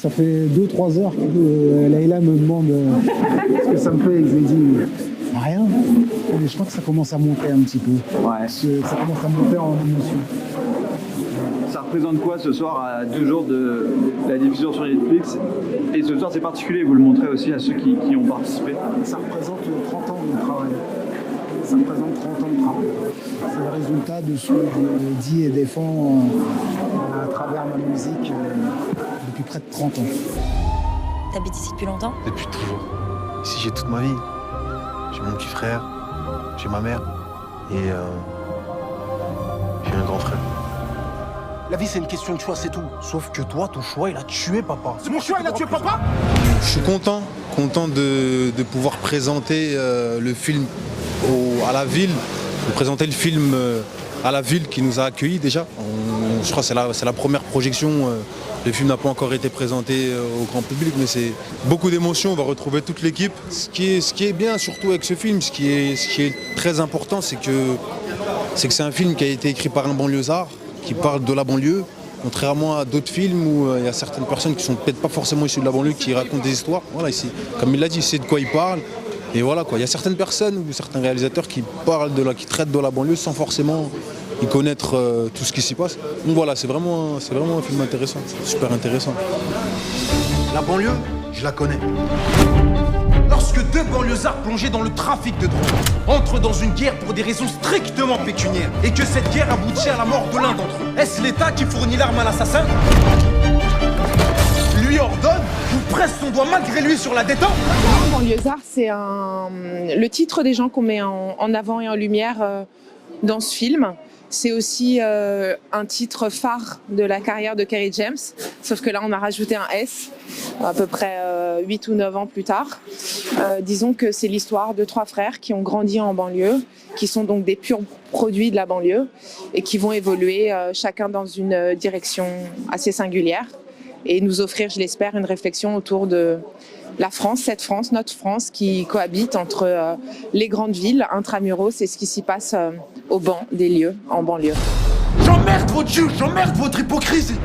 Ça fait 2-3 heures que Leïla me demande ce que ça me fait et que je lui dis rien. Mais je crois que ça commence à monter un petit peu. Ouais. Ça commence à monter en émotion. Ça représente quoi ce soir à 2 jours de la diffusion sur Netflix? Et ce soir c'est particulier, vous le montrez aussi à ceux qui ont participé. Ça représente 30 ans de travail. Ça représente 30 ans de travail. C'est le résultat de ce que je dis et défends à travers ma musique depuis près de 30 ans. T'habites ici depuis longtemps? Depuis toujours. Ici, j'ai toute ma vie. J'ai mon petit frère, j'ai ma mère et j'ai un grand frère. La vie, c'est une question de choix, c'est tout. Sauf que toi, ton choix, il a tué papa. C'est mon choix, il a tué papa? Je suis content de pouvoir présenter le film à la ville, de présenter le film à la ville qui nous a accueillis déjà. Je crois que c'est la première projection. Le film n'a pas encore été présenté au grand public, mais c'est beaucoup d'émotions. On va retrouver toute l'équipe. Ce qui est bien, surtout avec ce film, ce qui est très important, c'est que c'est un film qui a été écrit par un banlieusard, qui parle de la banlieue, contrairement à d'autres films où il y a certaines personnes qui sont peut-être pas forcément issues de la banlieue qui racontent des histoires. Voilà, ici, comme il l'a dit, c'est de quoi il parle. Et voilà quoi, il y a certaines personnes ou certains réalisateurs qui qui traitent de la banlieue sans forcément y connaître tout ce qui s'y passe. Donc voilà, c'est vraiment un film intéressant, super intéressant. La banlieue, je la connais. Lorsque 2 banlieusards plongés dans le trafic de drogue entrent dans une guerre pour des raisons strictement pécuniaires et que cette guerre aboutit à la mort de l'un d'entre eux, est-ce l'État qui fournit l'arme à l'assassin? Lui ordonne ou presse son doigt malgré lui sur la détente? Banlieusard, c'est le titre des gens qu'on met en avant et en lumière dans ce film. C'est aussi un titre phare de la carrière de Kerry James, sauf que là on a rajouté un S, à peu près 8 ou 9 ans plus tard. Disons que c'est l'histoire de 3 frères qui ont grandi en banlieue, qui sont donc des purs produits de la banlieue et qui vont évoluer chacun dans une direction assez singulière et nous offrir, je l'espère, une réflexion autour de la France, cette France, notre France qui cohabite entre les grandes villes, intramuros et ce qui s'y passe au banc des lieux, en banlieue. J'emmerde votre jeu, j'emmerde votre hypocrisie.